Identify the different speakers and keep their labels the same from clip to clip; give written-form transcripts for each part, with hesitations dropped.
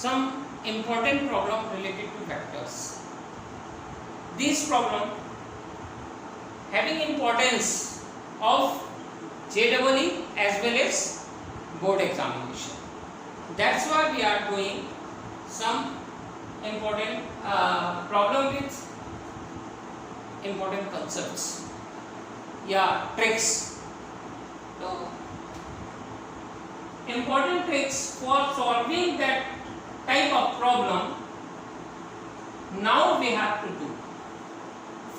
Speaker 1: some important problem related to vectors. These problem having importance of JEE as well as board examination. That's why we are doing some important problem with important concepts या tricks. So important tricks for solving that type of problem now we have to do.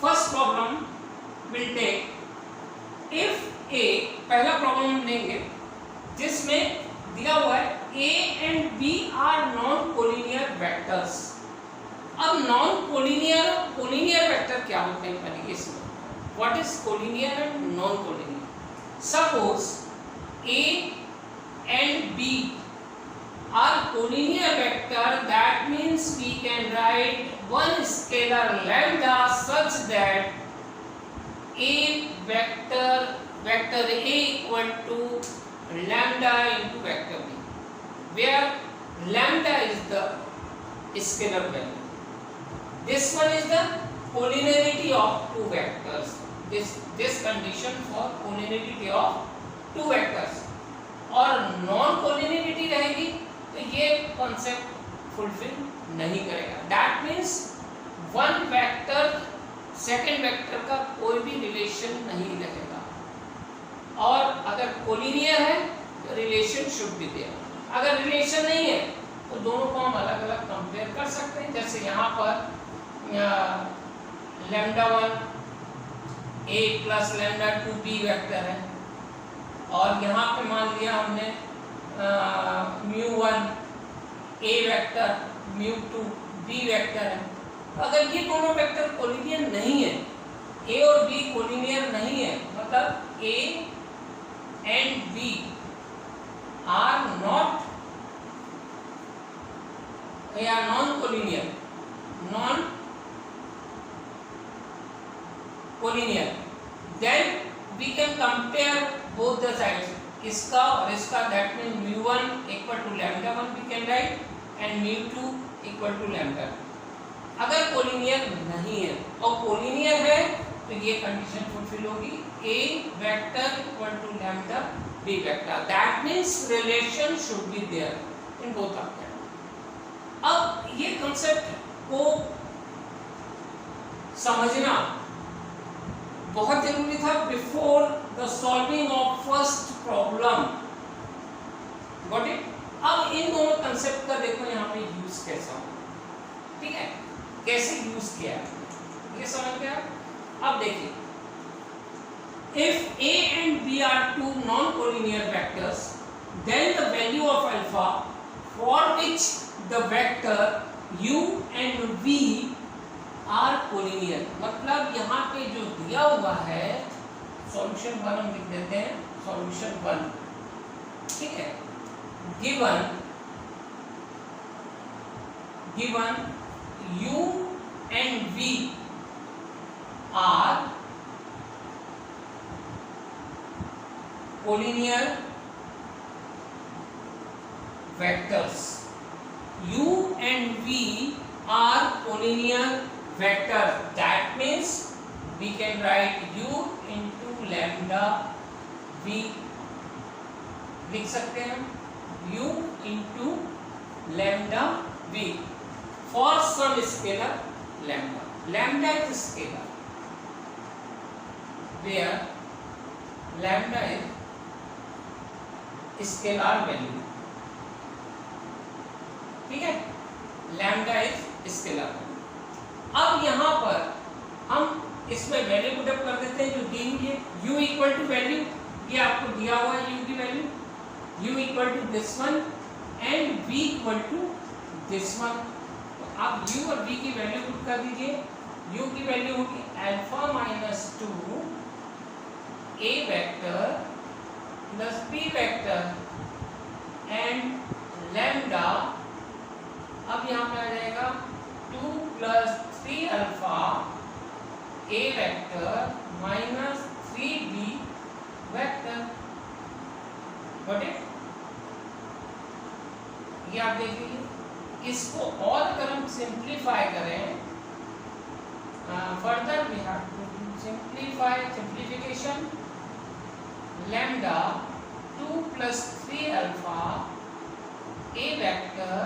Speaker 1: First problem will take if A, पहला problem हम लेंगे जिसमें दिया हुआ है A and B are non collinear vectors. अब non collinear vector क्या होते हैं पहले इसमें what is collinear and non collinear. Suppose A and B are collinear vector, that means we can write one scalar lambda such that A vector A equal to lambda into vector B, where lambda is the scalar value. This one is the collinearity of two vectors. This condition for collinearity of two vectors. और non collinearity रहेगी तो ये concept fulfil नहीं करेगा. That means one vector second vector का कोई भी relation नहीं रहेगा. और अगर कोलिनियर है तो रिलेशन शुड बी देयर. अगर रिलेशन नहीं है तो दोनों को हम अलग अलग कंपेयर कर सकते हैं. जैसे यहाँ पर lambda 1 A plus lambda 2 B vector है और यहाँ पे मान लिया हमने μ1 A वेक्टर μ2 B वेक्टर है. अगर ये दोनों वेक्टर कोलिनियर नहीं है, A और B कोलिनियर नहीं है, मतलब A and B are not non collinear, then we can compare both the sides, इसका और इसका. that means μ1 equal to lambda 1 we can write and μ2 equal to lambda. अगर कोलिनियर नहीं है और कोलिनियर है तो ये कंडीशन फुलफिल होगी A vector equal to lambda B vector. that means relation should be there in both of them. अब ये कंसेप्ट को समझना बहुत जरूरी था before the solving of first problem. Got it. अब इन दोनों कंसेप्ट का देखो यहाँ पे यूज कैसा हो. ठीक है, कैसे यूज किया ये समझ गया. अब देखिए if A and B are two non-collinear vectors, then the value of alpha for which the vector U and V are collinear. मतलब यहाँ पे जो दिया हुआ है सॉल्यूशन 1 हम लिख देते हैं. सॉल्यूशन 1 ठीक है. Given U and V are collinear vectors. U and V are collinear vector. that means we can write U into lambda V. लिख सकते हैं U into lambda V for some scalar lambda. lambda is scalar where lambda is scalar value. ठीक है, lambda is scalar. अब यहाँ पर हम इसमें वैल्यू पुट अप कर देते हैं जो दी हुई है. u इक्वल टू वैल्यू ये आपको दिया हुआ है u की value. u equal to this one and v equal to this one. तो आप u और v की वैल्यू पुट कर दीजिए. u की वैल्यू होगी alpha minus 2 a vector plus b vector and lambda. अब यहाँ पे आ जाएगा 2 plus 3 alpha A vector minus 3b vector. Got it. ये आप देख लीजिए इसको और अगर हम सिंप्लीफाई करें, further we have to simplification, lambda 2 plus 3 alpha a vector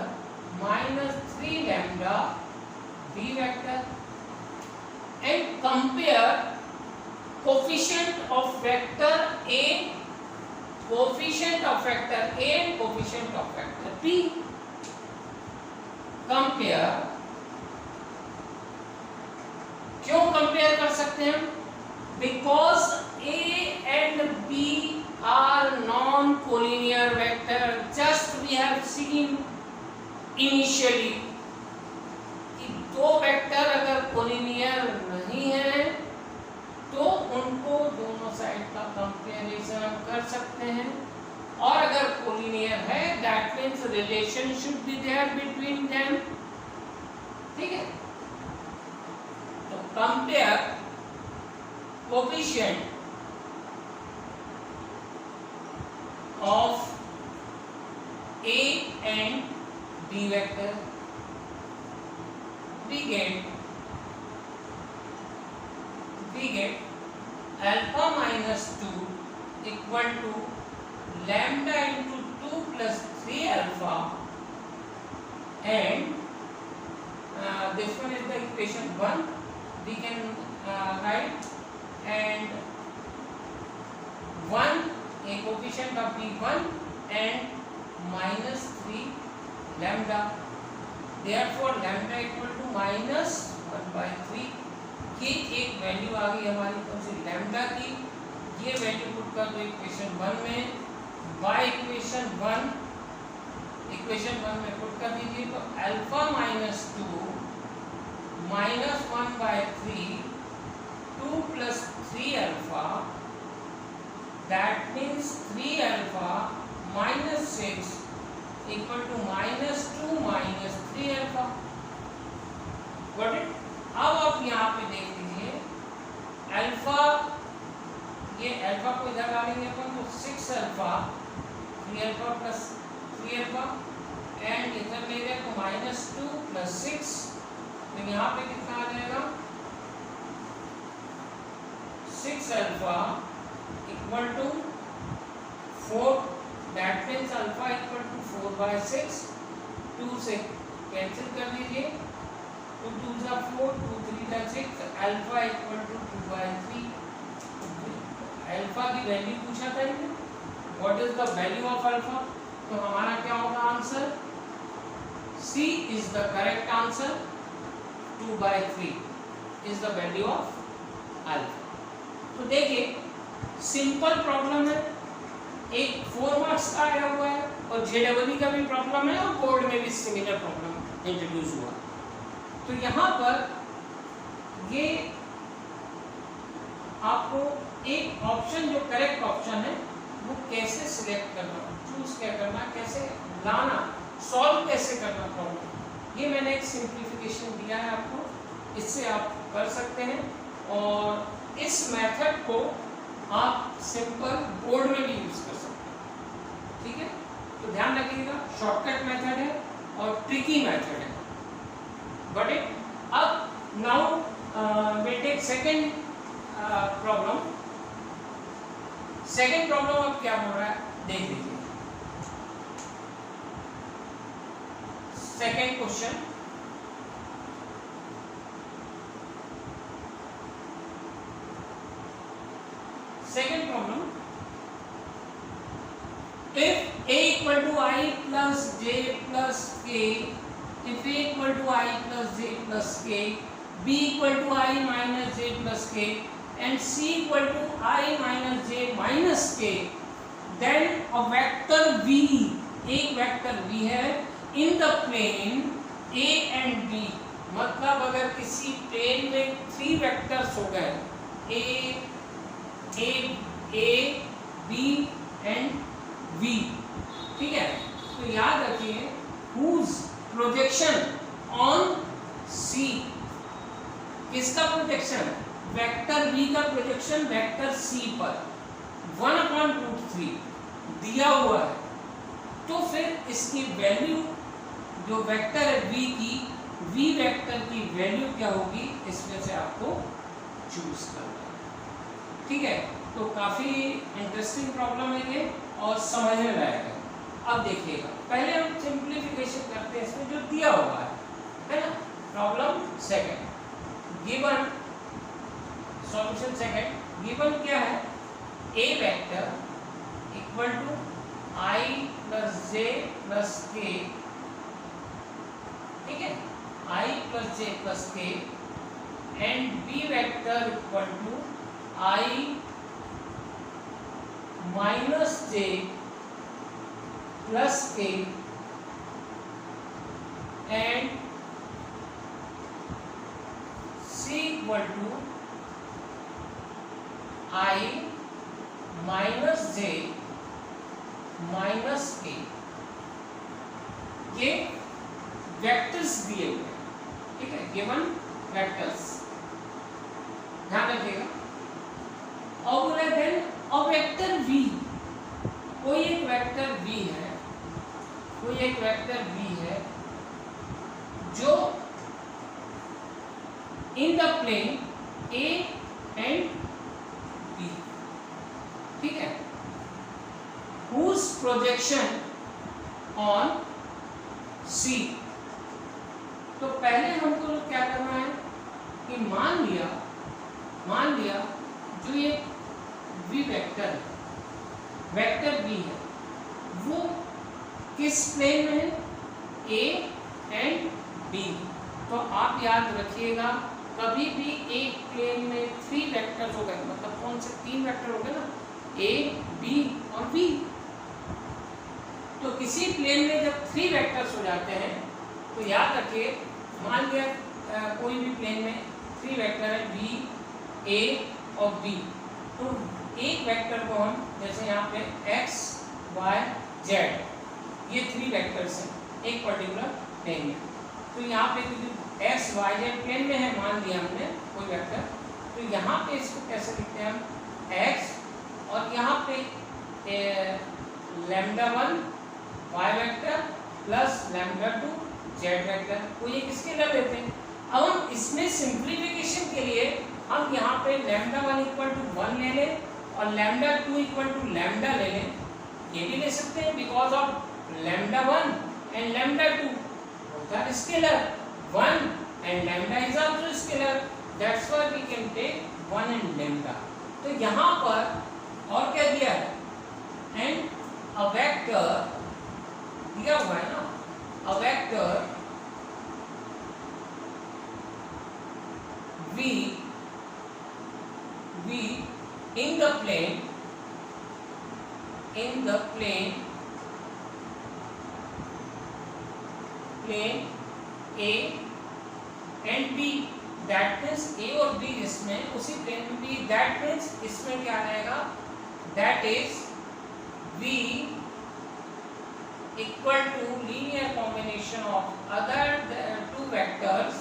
Speaker 1: minus 3 lambda b vector, and compare coefficient of vector a, coefficient of vector a and coefficient of vector b. Compare, क्यों compare कर सकते हैं हम? Because a and b are non-collinear vector. Just we have seen initially कि दो vector अगर collinear नहीं है तो उनको दोनों साइड का कंपैरिजन कर सकते हैं, और अगर कोलिनियर है that means relation should be there between them. ठीक है, तो compare coefficient of A and B vector, we get alpha minus 2 equal to lambda into 2 plus 3 alpha, and this one is the equation 1 we can write, and 1 a coefficient of b1 and minus 3 lambda, therefore lambda equal to minus 1 by 3 की एक value आ गई हमारी कौन सी, lambda की। ये value put कर दो equation 1 में, बाय इक्वेशन 1 में पुट कर दीजिए, तो alpha minus 2 minus 1 by 3 2 plus 3 alpha, that means 3 alpha minus 6 equal to minus 2 minus 3 alpha. Got it? अब आप यहाँ पे देख लीजिए अल्फा, ये अल्फा को इधर डालेंगे अपन तो 6 alpha 3 alpha plus 3 alpha, and इधर ले गए तो minus 2 plus 6, तो यहाँ पे कितना आ जाएगा 6 alpha equal to 4, that means alpha equal to 4 by 6, 2 से कैंसिल कर दीजिए, 2 2 जा 4, 2 3 जा 6, alpha equal to 2 by 3। Alpha की वैल्यू पूछा था इन्हें, what is the value of alpha, तो हमारा क्या होगा answer, C is the correct answer, 2 by 3 is the value of alpha। तो देखिए सिंपल प्रॉब्लम है, एक 4 मार्क्स का आया हुआ है और जेडबलई का भी प्रॉब्लम है और बोर्ड में भी सिमिलर प्रॉब्लम इंट्रोड्यूस हुआ। तो यहाँ पर ये आपको एक ऑप्शन जो करेक्ट ऑप्शन है वो कैसे सिलेक्ट करना, चूज क्या करना, कैसे लाना, सॉल्व कैसे करना प्रॉब्लम, ये मैंने एक सिंप्लीफिकेशन दिया है आपको, इससे आप कर सकते हैं। और इस मेथड को आप सिंपल बोर्ड में भी यूज कर सकते हैं। ठीक है, तो ध्यान रखिएगा शॉर्टकट मेथड है और ट्रिकी मेथड है। बट इट अब now we take second problem. Second problem अब क्या बोल रहा है देख लीजिए। Second question, second problem, if a equal to I plus j plus k, if a equal to I plus j plus k, b equal to I minus j plus k, and c equal to I minus j minus k, then a vector v, एक vector v है in the plane a and b, मतलब अगर किसी plane में 3 vectors हो गए a b and v, ठीक है, तो याद रखिए whose projection on c, किसका प्रोजेक्शन, वेक्टर v का प्रोजेक्शन वेक्टर c पर 1/√3 दिया हुआ है, तो फिर इसकी वैल्यू जो वेक्टर है v की, v वेक्टर की वैल्यू क्या होगी इसमें से आपको चूज करना है। ठीक है, तो काफी इंटरेस्टिंग प्रॉब्लम है ये और समझने लायक है। अब देखिएगा, पहले हम सिंप्लीफिकेशन करते हैं इसमें जो दिया हुआ है ना। Problem second, given solution second, given क्या है, a vector equal to i plus j plus k, ठीक है, i plus j plus k and b vector equal to i minus j plus k and c equal to i minus j minus k। ये vectors दिए हुए हैं, ठीक है, given vectors, ध्यान रखिएगा। और बोला देन अ वेक्टर v, कोई एक वेक्टर v है, कोई एक वेक्टर v है जो in the plane a and b, ठीक है, whose projection on c। तो पहले हमको क्या करना है कि मान लिया जो ये v वेक्टर है, वेक्टर v है, वो किस प्लेन में है, a एंड b। तो आप याद रखिएगा, कभी भी एक प्लेन में 3 वेक्टर्स हो गए, मतलब कौन से 3 वेक्टर हो गए ना, a b और b। तो किसी प्लेन में जब 3 वेक्टर्स हो जाते हैं तो याद रखिए, मान लिया कोई भी प्लेन में 3 वेक्टर है v, a और b। तो एक वेक्टर को हम जैसे यहाँ पे x, y, z, ये 3 वेक्टर्स हैं एक पर्टिकुलर प्लेन में। तो यहाँ पे क्योंकि x, y, z प्लेन में है, मान लिया हमने कोई वेक्टर, तो यहाँ पे इसको कैसे लिखते हैं हम, x और यहाँ पे λ1 y vector plus λ2 z vector, कोई एक स्केलर लेते हैं। अब हम इसमें सिंप्लीफिकेशन के लिए हम यहाँ पे λ1 इक्वल टू 1 ले लें और λ2 इक्वल टू लैम्डा ले लें, ये भी ले सकते हैं, because of λ1 and λ2 both are scalar, 1 and lambda is also scalar, that's why we can take 1 and lambda। तो यहाँ पर और क्या दिया है, एंड अ वेक्टर दिया हुआ है ना, a vector v in the plane a and b, that means a और b जिसमें उसी प्लेन में b, that means इसमें क्या आएगा, that is v equal to linear combination of other 2 vectors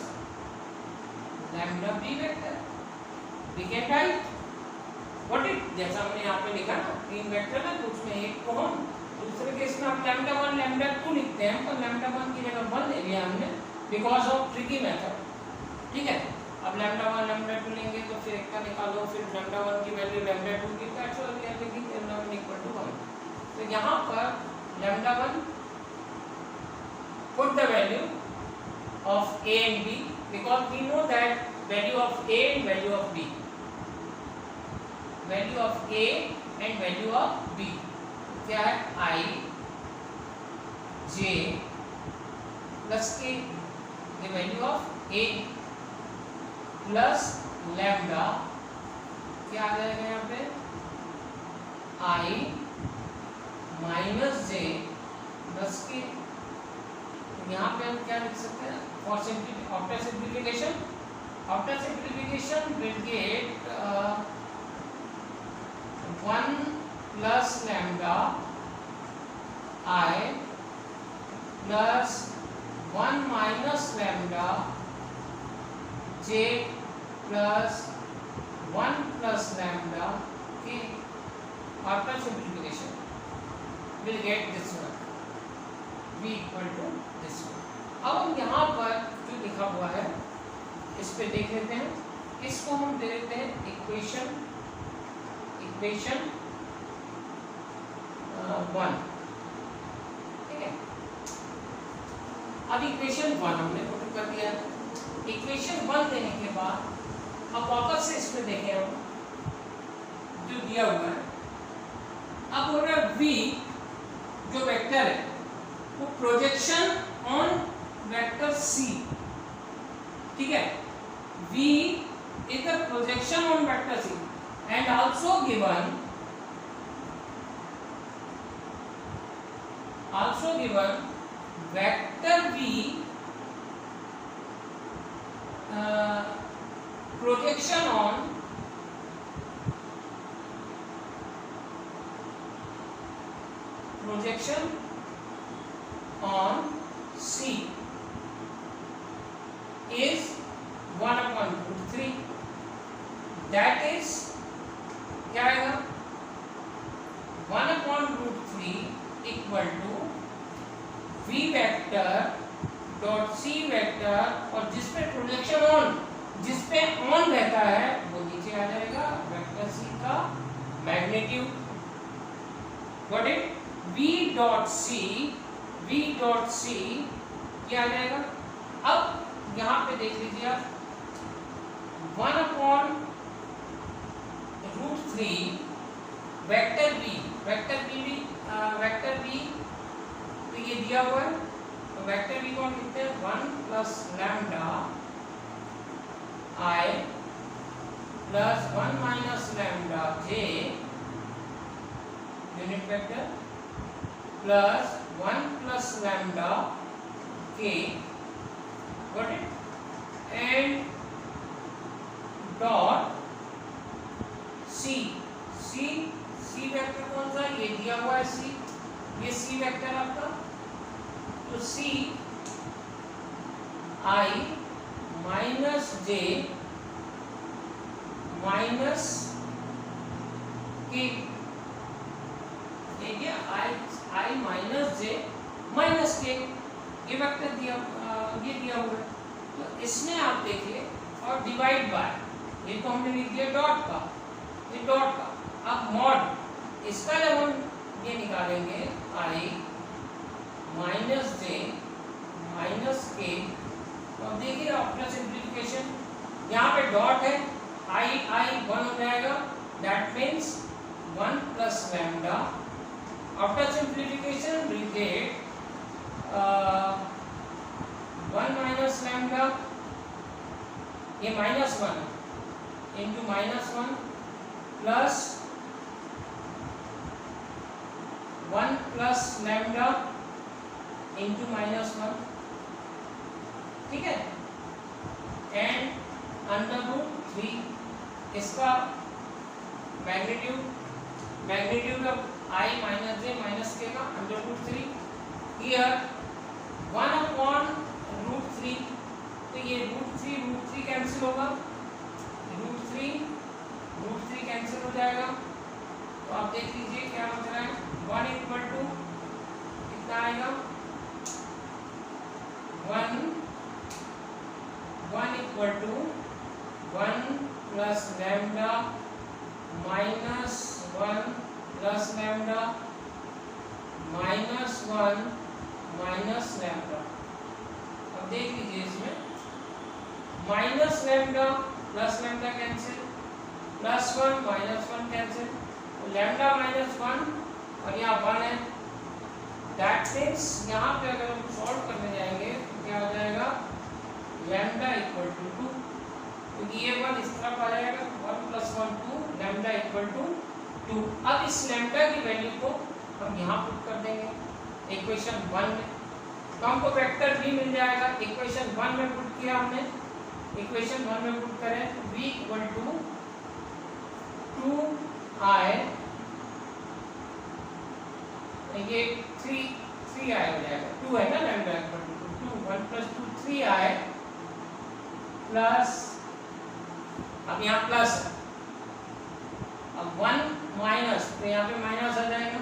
Speaker 1: lambda b vector, we can write what it, जैसा हमने यहाँ पे लिखा ना 3 वेक्टर है, तो उसमें एक को हम दूसरे केस में हम λ1 λ2 लिखते हैं, तो λ1 की जगह 1 ले लिया हमने बिकॉज ऑफ ट्रिकी मेथड, ठीक है। अब λ1 λ2 लेंगे तो फिर एक का निकालो, फिर λ1 की वैल्यू λ2 की, actually we are taking λ1 equal to 1। तो यहाँ पर λ1 put the value of a and b, because we know that value of a and value of b, value of a and value of b क्या है, i j plus k, the value of a plus lambda क्या आ जाएगा यहाँ पे, i minus j plus k। यहाँ पे हम क्या लिख सकते हैं, for after simplification will get 1 plus lambda i plus 1 minus lambda j plus 1 plus lambda k। After simplification will get this one v equal to this one. अब हम यहाँ पर जो लिखा हुआ है इस पे देख लेते हैं, इसको हम दे देते हैं इक्वेशन 1, ठीक है। अब इक्वेशन 1 हमने पुट कर दिया है। इक्वेशन 1 देने के बाद अब वापस से इसमें देखें हम जो दिया हुआ है, अब हो रहा है v जो वेक्टर है वो प्रोजेक्शन ऑन वेक्टर c, ठीक है। v is the projection on vector c and also given vector v projection on c is 1/√3, that is क्या आएगा 1/√3 equal to v vector dot c vector, और जिस पे प्रोजेक्शन ऑन, जिस पे on रहता है वो नीचे आ जाएगा वेक्टर c का magnitude. What it v dot c क्या आ जाएगा। अब यहाँ पे देख लीजिए आप 1/√3 वेक्टर v तो ये दिया हुआ है, तो वेक्टर v को हम लिखते हैं 1 + lambda I + 1 - lambda j unit vector plus 1 + lambda k, got it, and dot c vector कौन सा, ये दिया हुआ है c, ये c वेक्टर आपका, तो c I - j - k, देखिए I - j - k ये वेक्टर दिया, ये दिया हुआ है। तो इसमें आप देखिए और डिवाइड बाय, ये तो हमने लिख दिया डॉट का, ये डॉट का। अब मॉड इसका जब हम ये निकालेंगे I - j - k, तो अब देखिए आफ्टर सिंप्लीफिकेशन यहाँ पे डॉट है, I 1 हो जाएगा, that means 1 + lambda. After simplification we get 1 - lambda, ये -1 into -1 प्लस 1 + लैम्डा into -1, ठीक है, एंड √3 इसका magnitude of I - j - k का √3 हियर 1/√3, तो ये √3 कैंसिल होगा, √3 कैंसिल हो जाएगा। तो आप देख लीजिए क्या बच रहा है, 1 इक्वल टू कितना आएगा, 1 equal to 1 + lambda -1 + lambda -1 - lambda. अब देख लीजिए इसमें -लैम्डा + लैम्डा कैंसिल, +1 -1 कैंसिल, तो लैम्डा -1 और यहाँ 1 है, दैट मीन्स यहाँ पे अगर हम सॉल्व करने जाएंगे तो क्या हो जाएगा, लैम्डा इक्वल टू 2, क्योंकि ये 1 इस तरफ आ जाएगा, 1 + 1 2, लैम्डा इक्वल टू 2। अब इस लैम्डा की वैल्यू को हम यहाँ पुट कर देंगे इक्वेशन 1 में, तो हमको वेक्टर v मिल जाएगा। इक्वेशन 1 में पुट किया हमने, इक्वेशन 1 में पुट करें तो v इक्वल टू 2i, ये 3i हो जाएगा, 2 है ना, lambda equal to 2, 1 + 2 3i plus, अब यहाँ प्लस है, अब 1 माइनस, तो यहाँ पे माइनस आ जाएगा,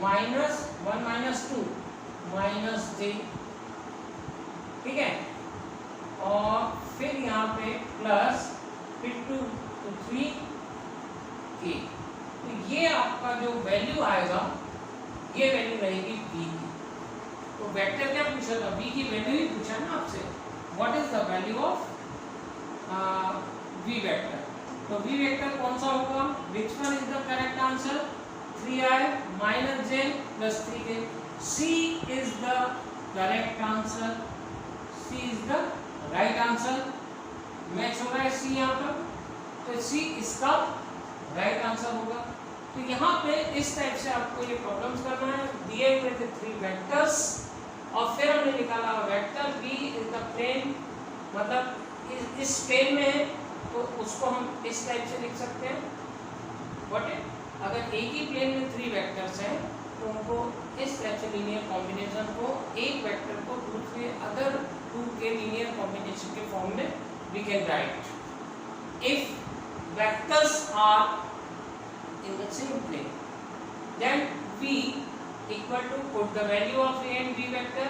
Speaker 1: -1 - 2 -j, ठीक है, और फिर यहाँ पे प्लस फिर 2 तो 3k। तो ये आपका जो वैल्यू आएगा ये वैल्यू रहेगी v की। तो वेक्टर क्या पूछा था, v की वैल्यू ही पूछा ना आपसे, what is the value of v vector. तो v वेक्टर कौन सा होगा, which one is the correct answer, 3i - j + 3k। c is the correct answer, c is the right answer. Match हो रहा है c यहाँ पर, तो c इसका राइट आंसर होगा। तो यहाँ पे इस टाइप से आपको ये प्रॉब्लम्स करना है, दिए हुए थे 3 वेक्टर्स और फिर हमने निकाला vector v is the plane, मतलब इस प्लेन में है तो उसको हम इस टाइप से लिख सकते हैं। व्हाट है, अगर एक ही प्लेन में 3 वेक्टर्स हैं तो उनको इस टाइप से लीनियर कॉम्बिनेशन को, एक वेक्टर को दूसरे अदर 2 के लीनियर कॉम्बिनेशन के फॉर्म में we can write. If vectors are in the same plane, then v equal to put the value of a and b vector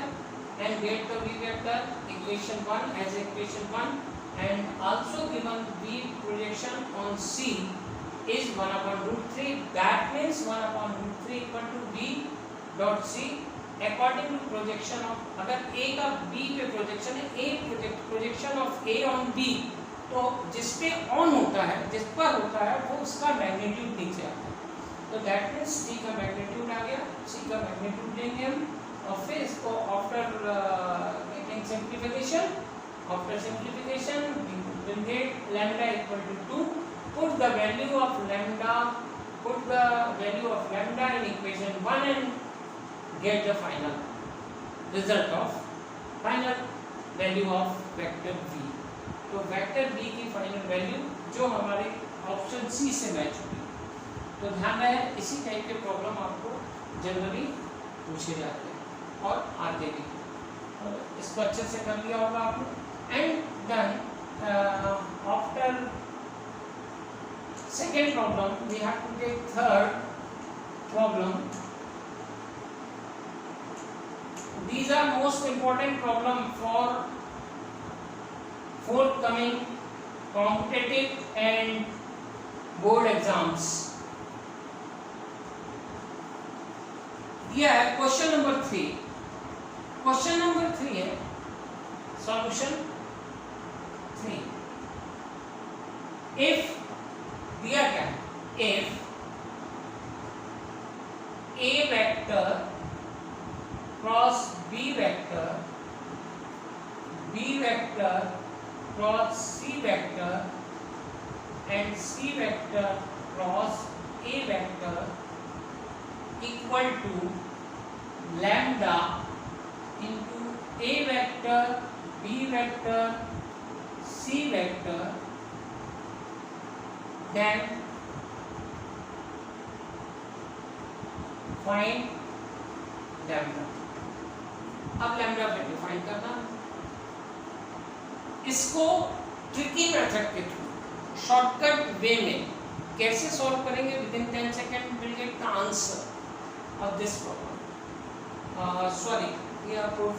Speaker 1: and get the v vector equation 1 as equation 1, and also given v projection on c is 1/√3, that means 1/√3 equal to v dot c according to projection of, अगर a का b पे projection है, a projection of a on b, तो जिस पे on होता है, जिस पर होता है वो उसका मैग्नीट्यूड नीचे आता है। तो दैट मीन्स डी का मैग्नीट्यूड आ गया, सी का मैग्नीट्यूड लेंगे हम और फिर इसको after getting simplification, after simplification we will get lambda equal to 2, put the value of lambda, put the value of lambda in equation 1 and get the final result of, final value of vector v। तो vector v की final value जो हमारे option C से match होगी। तो ध्यान रहे इसी टाइप के प्रॉब्लम आपको जनरली पूछे जाते हैं और आते भी, और इसको अच्छे से कर लिया होगा आपने। And then after second problem we have to take third problem. These are most important problem for forthcoming competitive and board exams। यह है क्वेश्चन नंबर 3। क्वेश्चन नंबर 3 है सॉल्यूशन 3। इफ दिया क्या है, if a vector cross b vector, b vector cross c vector and c vector cross a vector equal to lambda into a vector, b vector, c vector, then find lambda। अब lambda को define करना, इसको tricky method के through, shortcut way में कैसे solve करेंगे, with in 10 second will get the answer of this problem. Sorry, here proof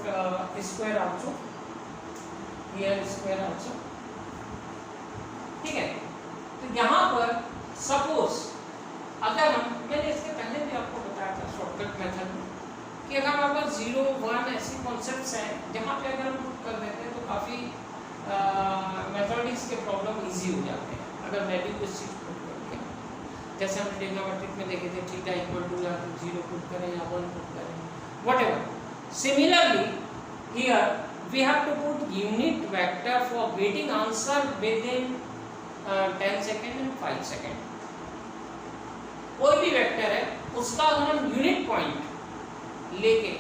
Speaker 1: square also, here square also, ठीक है। तो यहाँ पर सपोज अगर हम, मैंने इसके पहले भी आपको बताया था शॉर्टकट मेथड में कि अगर हमारे पास 0, 1 ऐसी कॉन्सेप्ट्स हैं जहाँ पे अगर हम पुट कर देते हैं तो काफ़ी मैथमेटिक्स के प्रॉब्लम इजी हो जाते हैं अगर वैल्यू को इस चीज़ पुट करके, जैसे हम ट्रिग्नोमेट्रिक में देखे थे थीटा इक्वल टू या तो 0 पुट करें या 1 पुट करें, whatever. Similarly here we have to put unit vector for getting answer within 10 second and 5 second. कोई भी वेक्टर है उसका अगर हम यूनिट पॉइंट लेके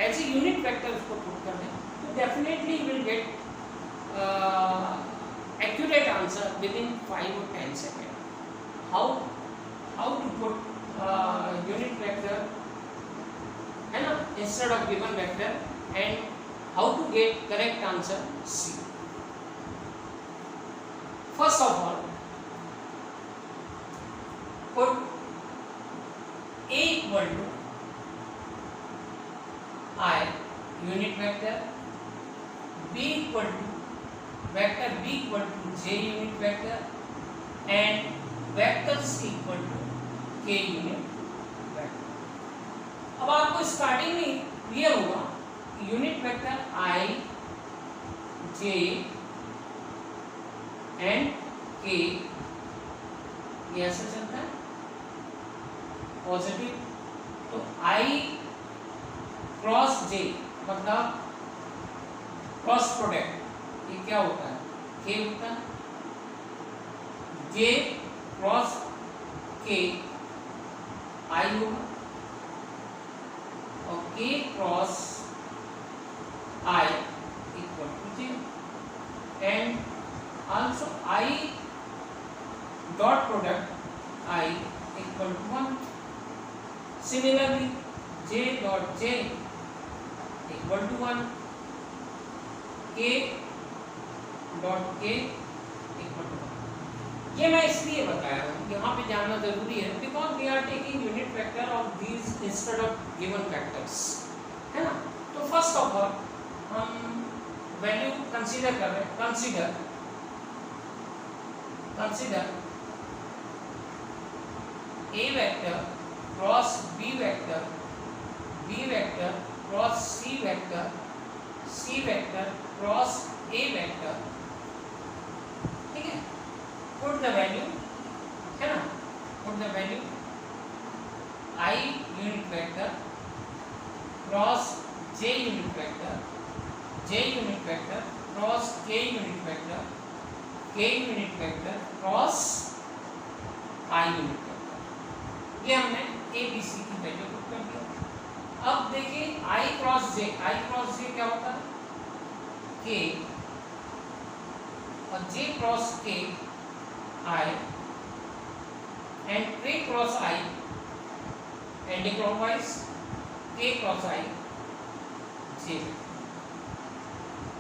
Speaker 1: एज ए यूनिट वेक्टर उसको पुट कर दें तो definitely will get accurate answer within 5 or 10 seconds। How to put unit vector है ना instead of given vector, and how to get correct answer C। First of all put A equal to I unit vector, B equal to vector B equal to J unit vector and vector C equal to K unit vector. अब आपको starting में clear होगा unit vector I J and K ये ऐसे चलता है positive, तो I cross J मतलब क्रॉस प्रोडक्ट ये क्या होता है K होता है, J क्रॉस K I होगा और K cross I equal to J and also I dot product I equal to 1. Similarly J dot J equal to 1, K dot K equal to 1. ये मैं इसलिए बताया हूँ, यहाँ पे जानना जरूरी है because we are taking unit vector of these instead of given vectors, है ना। तो फर्स्ट ऑफ ऑल हम वैल्यू कंसीडर कर रहे हैं, consider A vector cross B vector, B vector cross C vector, C vector cross A vector, ठीक है। Put the value, है ना, put the value I unit vector cross J unit vector, J unit vector cross K unit vector, K unit vector cross I unit vector. ये हमने ABC की value put कर दिया। अब देखिए I क्रॉस J क्या होता है K और J cross K I and K cross I anti clockwise, K cross I J।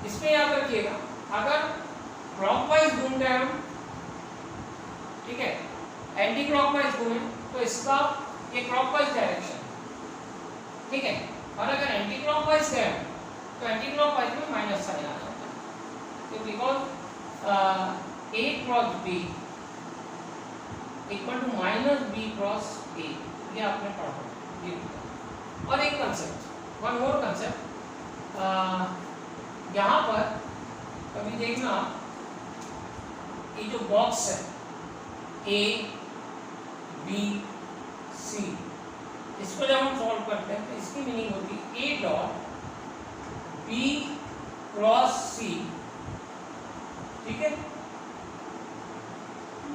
Speaker 1: इसमें याद रखिएगा अगर क्लॉकवाइज घूम रहे हम, ठीक है, एंटी क्लॉकवाइज घूमे तो इसका ये क्लॉकवाइज डायरेक्शन, ठीक है, और अगर एंटी क्लॉकवाइज गए तो एंटी क्लॉकवाइज में माइनस साइन आ जाता है, तो because A cross B equal to minus B cross A, ये आपने पढ़ा ये। और एक कंसेप्ट, वन मोर कंसेप्ट, यहाँ पर कभी देखना ये जो बॉक्स है A B C, इसको जब हम सॉल्व करते हैं तो इसकी मीनिंग होती है A dot B cross C, ठीक है,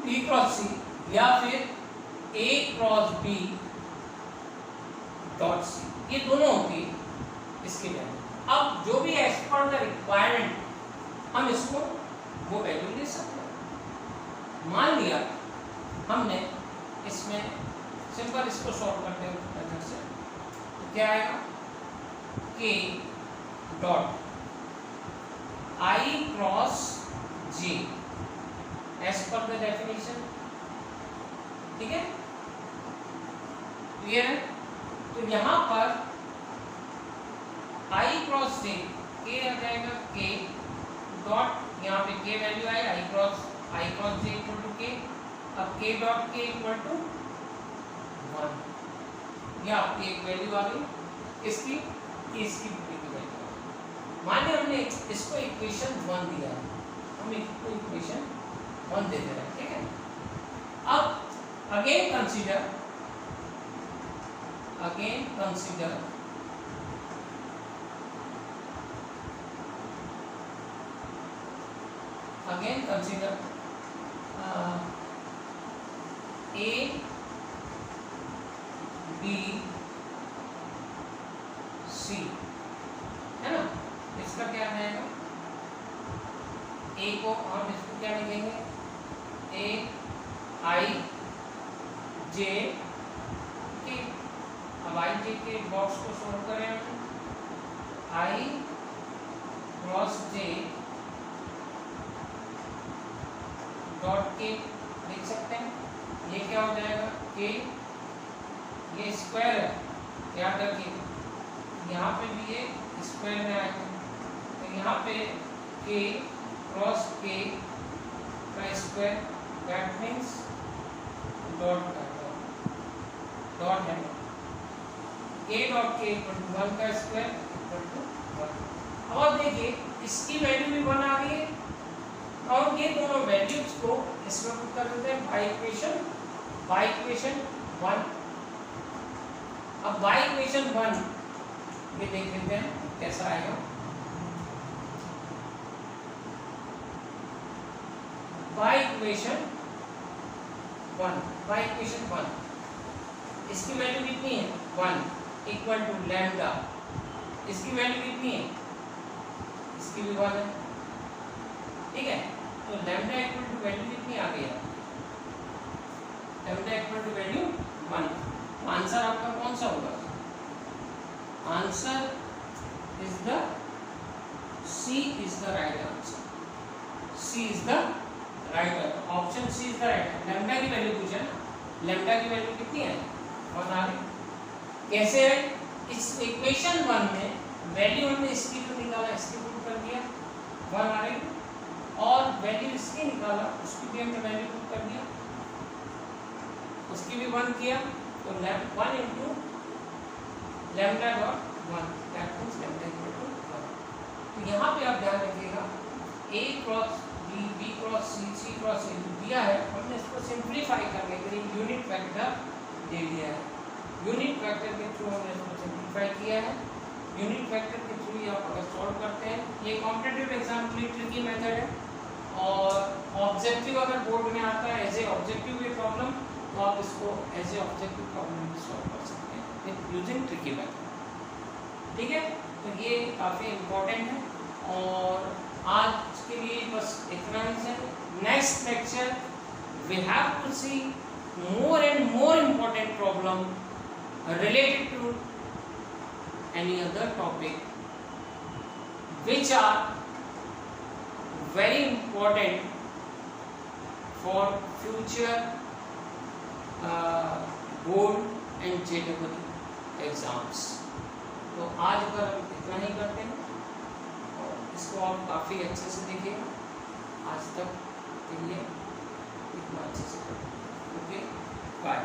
Speaker 1: B क्रॉस C या फिर A cross B dot C, ये दोनों होती है इसके वैल्यू। अब जो भी एज पर द रिक्वायरमेंट हम इसको वो वैल्यू ले सकते हैं। मान लिया हमने इसमें सिंपल इसको सॉल्व करते हैं मेथड से, तो क्या आएगा K dot I cross J as पर द डेफिनेशन, ठीक है, क्लियर है। तो यहाँ पर I क्रॉस J K आ जाएगा K डॉट, यहाँ पे K वैल्यू आए I cross J equal to K, अब K dot K equal to 1, ये आपकी एक वैल्यू आ गई इसकी वैल्यू। मानिए हमने इसको इक्वेशन 1 दिया है, हम इसको इक्वेशन 1 दे दे रहे हैं, ठीक है। अब again consider A B C, है ना, इसका क्या रहेगा, A को हम इसको क्या लिखेंगे A I J K। अब I J के बॉक्स को सॉल्व करें हम, I cross J dot K लिख सकते हैं, ये क्या हो जाएगा K, ये स्क्वायर है याद रखिए, यहाँ पे भी ये स्क्वायर में आएगा, तो यहाँ पे k क्रॉस k का स्क्वायर, दैट मीन्स डॉट है k dot k equal to 1 का स्क्वायर इक्वल टू 1। और देखिए इसकी वैल्यू भी 1 आ गई है, और ये दोनों वैल्यूज को इसमें पुट कर देते हैं बाय इक्वेशन 1। अब बाय इक्वेशन 1 ये देख लेते हैं कैसा आएगा। बाय इक्वेशन 1 इसकी वैल्यू कितनी है 1 इक्वल टू लैम्डा, इसकी वैल्यू कितनी है, इसकी भी 1 है, ठीक है। तो लैम्डा इक्वल टू वैल्यू कितनी आ गई है, lambda equal to value 1। Answer आपका कौन सा होगा, answer is the C is the right answer, C is the right answer, option C is the right. Lambda की वैल्यू पूछा ना, लैम्डा की वैल्यू कितनी है 1 आ रही। कैसे है, इस इक्वेशन 1 में वैल्यू हमने इसकी जो निकाला इसकी पुट कर दिया 1 आ रही, और वैल्यू इसकी निकाला उसकी भी हमने वैल्यू पुट कर दिया, उसकी भी 1 किया, तो 1 into lambda dot 1 that means lambda equal to 1। तो यहाँ पे आप ध्यान रखिएगा a cross b, b cross c, c cross a दिया है, हमने इसको सिंप्लीफाई करने के लिए यूनिट वेक्टर दे दिया है, यूनिट वेक्टर के थ्रू हमने इसको सिंप्लीफाई किया है। यूनिट वेक्टर के थ्रू आप अगर सॉल्व करते हैं, ये कॉम्पिटिटिव एग्जाम के लिए ट्रिकी मेथड है, और ऑब्जेक्टिव अगर बोर्ड में आता है एज ए ऑब्जेक्टिव ये प्रॉब्लम, तो आप इसको एज ए ऑब्जेक्टिव प्रॉब्लम भी सॉल्व कर सकते हैं विद यूजिंग ट्रिकी मेथड, ठीक है। तो ये काफ़ी इम्पोर्टेंट है, और आज के लिए बस इतना ही है। Next lecture we have to see more and more important problem related to any other topic which are very important for future board and JEE exams। तो आज पर हम इतना ही करते हैं, और इसको आप काफ़ी अच्छे से देखिए, आज तक के लिए इतना अच्छे से करें। Okay, bye.